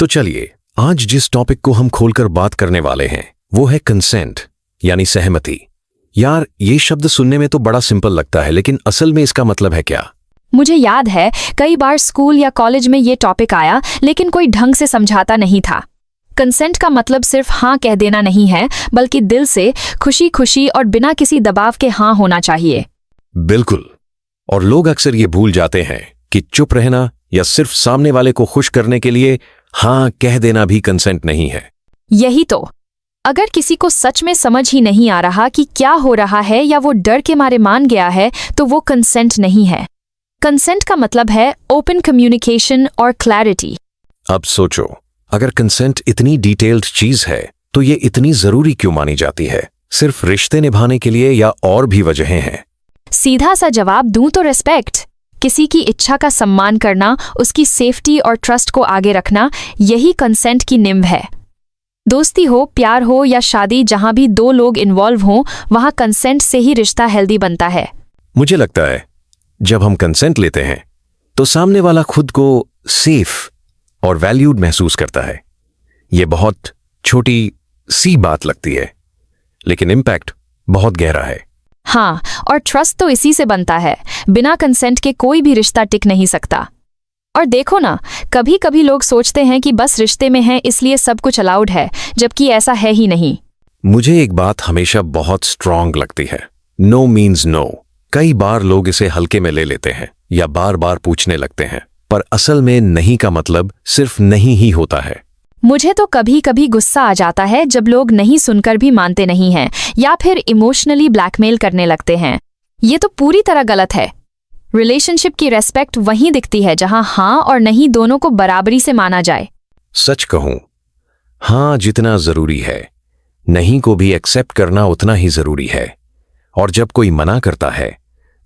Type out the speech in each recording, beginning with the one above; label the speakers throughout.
Speaker 1: तो चलिए आज जिस टॉपिक को हम खोलकर बात करने वाले हैं वो है कंसेंट यानी सहमति। यार ये शब्द सुनने में तो बड़ा सिंपल लगता है, लेकिन असल में इसका मतलब है क्या?
Speaker 2: मुझे याद है कई बार स्कूल या कॉलेज में ये टॉपिक आया, लेकिन कोई ढंग से समझाता नहीं था। कंसेंट का मतलब सिर्फ हाँ कह देना नहीं है, बल्कि दिल से खुशी खुशी और बिना किसी दबाव के हाँ होना चाहिए।
Speaker 1: बिल्कुल। और लोग अक्सर ये भूल जाते हैं कि चुप रहना या सिर्फ सामने वाले को खुश करने के लिए हाँ कह देना भी कंसेंट नहीं है।
Speaker 2: यही तो, अगर किसी को सच में समझ ही नहीं आ रहा कि क्या हो रहा है या वो डर के मारे मान गया है, तो वो कंसेंट नहीं है। कंसेंट का मतलब है ओपन कम्युनिकेशन और क्लैरिटी।
Speaker 1: अब सोचो, अगर कंसेंट इतनी डिटेल्ड चीज है तो ये इतनी जरूरी क्यों मानी जाती है? सिर्फ रिश्ते निभाने के लिए या और भी वजहें हैं?
Speaker 2: सीधा सा जवाब दूं तो रिस्पेक्ट। किसी की इच्छा का सम्मान करना, उसकी सेफ्टी और ट्रस्ट को आगे रखना, यही कंसेंट की नींव है। दोस्ती हो, प्यार हो या शादी, जहां भी दो लोग इन्वॉल्व हों, वहां कंसेंट से ही रिश्ता हेल्दी बनता है।
Speaker 1: मुझे लगता है जब हम कंसेंट लेते हैं तो सामने वाला खुद को सेफ और वैल्यूड महसूस करता है। ये बहुत छोटी सी बात लगती है, लेकिन इम्पैक्ट बहुत गहरा है।
Speaker 2: हाँ, और ट्रस्ट तो इसी से बनता है। बिना कंसेंट के कोई भी रिश्ता टिक नहीं सकता। और देखो ना, कभी कभी लोग सोचते हैं कि बस रिश्ते में हैं इसलिए सब कुछ अलाउड है, जबकि ऐसा है ही नहीं।
Speaker 1: मुझे एक बात हमेशा बहुत स्ट्रांग लगती है, नो मीन्स नो। कई बार लोग इसे हल्के में ले लेते हैं या बार बार पूछने लगते हैं, पर असल में नहीं का मतलब सिर्फ नहीं ही होता है।
Speaker 2: मुझे तो कभी कभी गुस्सा आ जाता है जब लोग नहीं सुनकर भी मानते नहीं हैं या फिर इमोशनली ब्लैकमेल करने लगते हैं। ये तो पूरी तरह गलत है। रिलेशनशिप की रेस्पेक्ट वहीं दिखती है जहां हाँ और नहीं दोनों को बराबरी से माना जाए।
Speaker 1: सच कहूं, हाँ जितना जरूरी है, नहीं को भी एक्सेप्ट करना उतना ही जरूरी है। और जब कोई मना करता है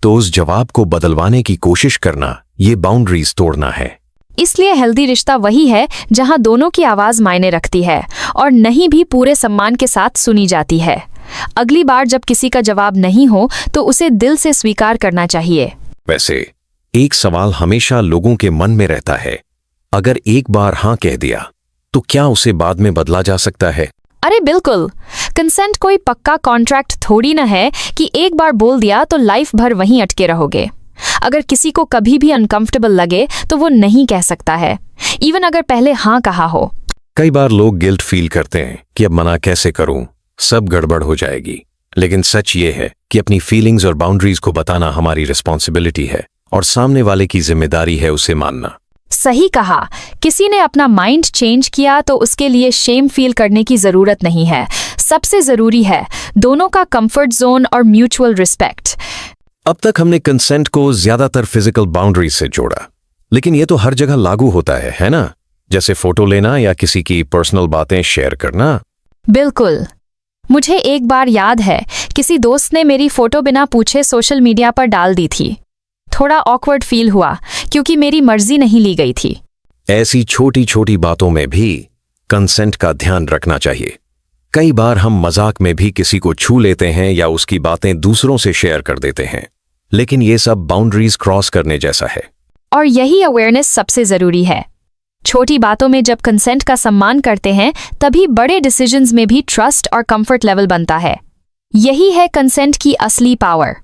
Speaker 1: तो उस जवाब को बदलवाने की कोशिश करना, ये बाउंड्रीज तोड़ना है।
Speaker 2: इसलिए हेल्दी रिश्ता वही है जहां दोनों की आवाज मायने रखती है और नहीं भी पूरे सम्मान के साथ सुनी जाती है। अगली बार जब किसी का जवाब नहीं हो तो उसे दिल से स्वीकार करना चाहिए।
Speaker 1: वैसे एक सवाल हमेशा लोगों के मन में रहता है, अगर एक बार हाँ कह दिया तो क्या उसे बाद में बदला जा सकता है?
Speaker 2: अरे बिल्कुल। कंसेंट कोई पक्का कॉन्ट्रैक्ट थोड़ी न है कि एक बार बोल दिया तो लाइफ भर वहीं अटके रहोगे। अगर किसी को कभी भी अनकंफर्टेबल लगे तो वो नहीं कह सकता है, इवन अगर पहले हाँ कहा हो।
Speaker 1: कई बार लोग गिल्ट फील करते हैं कि अब मना कैसे करूं, सब गड़बड़ हो जाएगी। लेकिन सच ये है कि अपनी फीलिंग्स और बाउंड्रीज को बताना हमारी रिस्पॉन्सिबिलिटी है और सामने वाले की जिम्मेदारी है उसे मानना।
Speaker 2: सही कहा। किसी ने अपना माइंड चेंज किया तो उसके लिए शेम फील करने की जरूरत नहीं है। सबसे जरूरी है दोनों का कंफर्ट जोन और म्यूचुअल रिस्पेक्ट।
Speaker 1: अब तक हमने कंसेंट को ज्यादातर फिजिकल बाउंड्रीज से जोड़ा, लेकिन ये तो हर जगह लागू होता है ना? जैसे फोटो लेना या किसी की पर्सनल बातें शेयर करना।
Speaker 2: बिल्कुल। मुझे एक बार याद है किसी दोस्त ने मेरी फोटो बिना पूछे सोशल मीडिया पर डाल दी थी। थोड़ा ऑकवर्ड फील हुआ क्योंकि मेरी मर्जी नहीं ली गई थी।
Speaker 1: ऐसी छोटी छोटी बातों में भी कंसेंट का ध्यान रखना चाहिए। कई बार हम मजाक में भी किसी को छू लेते हैं या उसकी बातें दूसरों से शेयर कर देते हैं, लेकिन ये सब बाउंड्रीज क्रॉस करने जैसा है।
Speaker 2: और यही अवेयरनेस सबसे जरूरी है। छोटी बातों में जब कंसेंट का सम्मान करते हैं तभी बड़े डिसीजंस में भी ट्रस्ट और कंफर्ट लेवल बनता है। यही है कंसेंट की असली पावर।